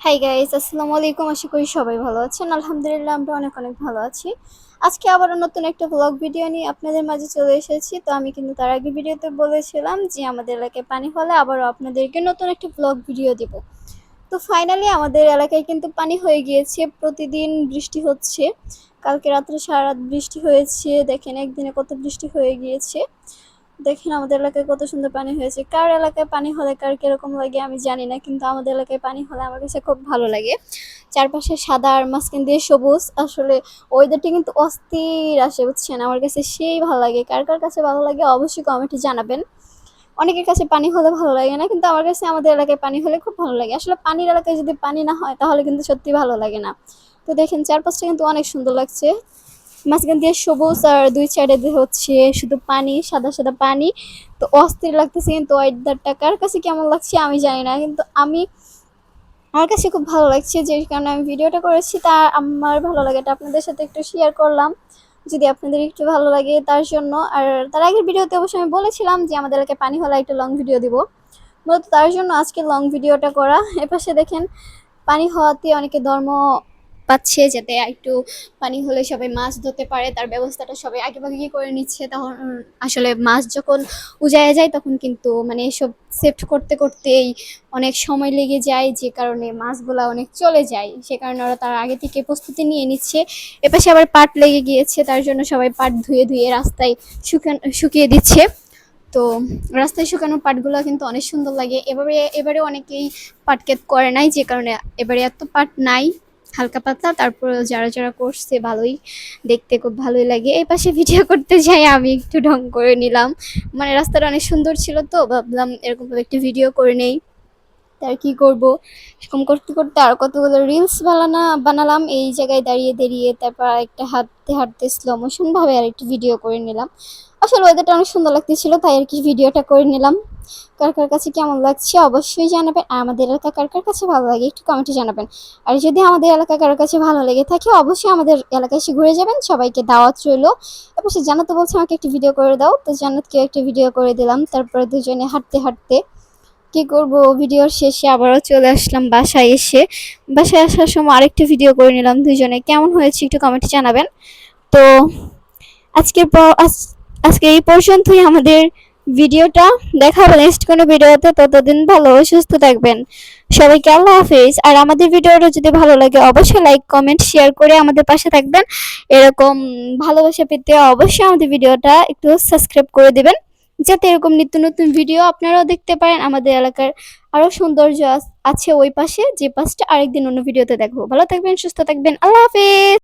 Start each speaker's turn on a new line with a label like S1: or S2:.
S1: Hi guys, আসসালামু আলাইকুম। আশা করি সবাই ভালো আছেন। আলহামদুলিল্লাহ আমরা অনেক অনেক ভালো আছি। আজকে আবারও নতুন একটা ব্লগ ভিডিও নিয়ে আপনাদের মাঝে চলে এসেছি। তো আমি কিন্তু তার আগে ভিডিওতে বলেছিলাম যে আমাদের এলাকায় পানি হলে আবারও আপনাদেরকে নতুন একটা ব্লগ ভিডিও দিব। তো ফাইনালি আমাদের এলাকায় কিন্তু পানি হয়ে গিয়েছে। প্রতিদিন বৃষ্টি হচ্ছে। কালকে রাত্রে সারা রাত বৃষ্টি হয়েছে। দেখেন একদিনে কত বৃষ্টি হয়ে গিয়েছে। দেখেন আমাদের এলাকায় কত সুন্দর পানি হয়েছে। কার এলাকায় পানি হলে কার কিরকম লাগে আমি জানি না, কিন্তু আমাদের এলাকায় পানি হলে আমার কাছে খুব ভালো লাগে। চারপাশে সাদা আর মাঝখান দিয়ে সবুজ। আসলে ওয়েদারটি কিন্তু অস্থির আসে, বুঝছেন? আমার কাছে সেই ভালো লাগে। কার কার কাছে ভালো লাগে অবশ্যই কমেন্টে জানাবেন। অনেকের কাছে পানি হলে ভালো লাগে না, কিন্তু আমার কাছে আমাদের এলাকায় পানি হলে খুব ভালো লাগে। আসলে পানির এলাকায় যদি পানি না হয় তাহলে কিন্তু সত্যি ভালো লাগে না। তো দেখেন চারপাশটা কিন্তু অনেক সুন্দর লাগছে। মাঝখান দিয়ে সবুজ আর দুই সাইডে হচ্ছে শুধু পানি, সাদা সাদা পানি। তো অস্থির লাগতেছে, কিন্তু ওয়েদারটা কার কাছে কেমন লাগছে আমি জানি না, কিন্তু আমার কাছে খুব ভালো লাগছে। যে কারণে আমি ভিডিওটা করেছি, তা আমার ভালো লাগাটা আপনাদের সাথে একটু শেয়ার করলাম, যদি আপনাদের একটু ভালো লাগে তার জন্য। আর তার আগের ভিডিওতে অবশ্যই আমি বলেছিলাম যে আমাদের এলাকায় পানি হলে একটা লং ভিডিও দিব, মূলত তার জন্য আজকে লং ভিডিওটা করা। এপাশে দেখেন পানি হওয়াতে অনেকে ধর্ম পাচ্ছে, যাতে একটু পানি হলে সবাই মাছ ধরতে পারে তার ব্যবস্থাটা সবাই আগেভাগে করে নিচ্ছে। তখন আসলে মাছ যখন উজায় যায় তখন কিন্তু মানে এসব সেফট করতে করতেই অনেক সময় লেগে যায়, যে কারণে মাছগুলা অনেক চলে যায়। সে কারণে ওরা তার আগে থেকে প্রস্তুতি নিয়ে নিচ্ছে। এপাশে আবার পাট লেগে গিয়েছে, তার জন্য সবাই পাট ধুয়ে ধুয়ে রাস্তায় শুকিয়ে দিচ্ছে। তো রাস্তায় শুকানো পাটগুলো কিন্তু অনেক সুন্দর লাগে। এবারে এবারে অনেকেই পাট ক্ষেত করে নাই, যে কারণে এবারে এত পাট নাই, হালকা পাতলা। তারপর যারা যারা করছে ভালোই, দেখতে খুব ভালোই লাগে। এই পাশে ভিডিও করতে যাই আমি একটু ঢং করে নিলাম, মানে রাস্তাটা অনেক সুন্দর ছিল তো ভাবলাম এরকম ভাবে একটু ভিডিও করে নেই। আর কি করব, এরকম করতে করতে আর কতগুলো রিলস বানালাম এই জায়গায় দাঁড়িয়ে দাঁড়িয়ে। তারপর একটা হাঁটতে হাঁটতে স্লো মোশন ভাবে আর একটু ভিডিও করে নিলাম। আসলে ওয়েদারটা অনেক সুন্দর লাগতেছিল, তাই আর কি ভিডিওটা করে নিলাম। কার কার কাছে কেমন লাগছে অবশ্যই জানাবেন। আর আমাদের এলাকা কার কার কাছে ভালো লাগে একটু কমেন্টে জানাবেন। আর যদি আমাদের এলাকা কারোর কাছে ভালো লেগে থাকে অবশ্যই আমাদের এলাকায় এসে ঘুরে যাবেন। সবাইকে দাওয়াত রইলো। এবার সে জান্নাত বলছে আমাকে একটি ভিডিও করে দাও, তো জান্নাতকে একটা ভিডিও করে দিলাম। তারপরে দুজনে হাঁটতে হাঁটতে কি করব, ভিডিওর শেষে আবারও চলে আসলাম বাসায়। বাসায় আসার সময় আরেকটা ভিডিও করে নিলাম। দুজনে কেমন হয়েছে একটু কমেন্টে জানাবেন। তো আজকের পর আজকে এই পর্যন্তই আমাদের ভিডিওটা। দেখা হবে নেক্সট কোনো ভিডিওতে। ততদিন ভালো সুস্থ থাকবেন। সবাইকে আল্লাহ হাফেজ। আর আমাদের ভিডিওটা যদি ভালো লাগে অবশ্যই লাইক কমেন্ট শেয়ার করে আমাদের পাশে থাকবেন। এরকম ভালোবাসা পেতে অবশ্যই আমাদের ভিডিওটা একটু সাবস্ক্রাইব করে দেবেন, যাতে এরকম নিত্য নতুন ভিডিও আপনারাও দেখতে পারেন। আমাদের এলাকার আরো সৌন্দর্য আছে ওই পাশে, যে পাশটা আরেকদিন অন্য ভিডিওতে দেখবো। ভালো থাকবেন, সুস্থ থাকবেন, আল্লাহ হাফেজ।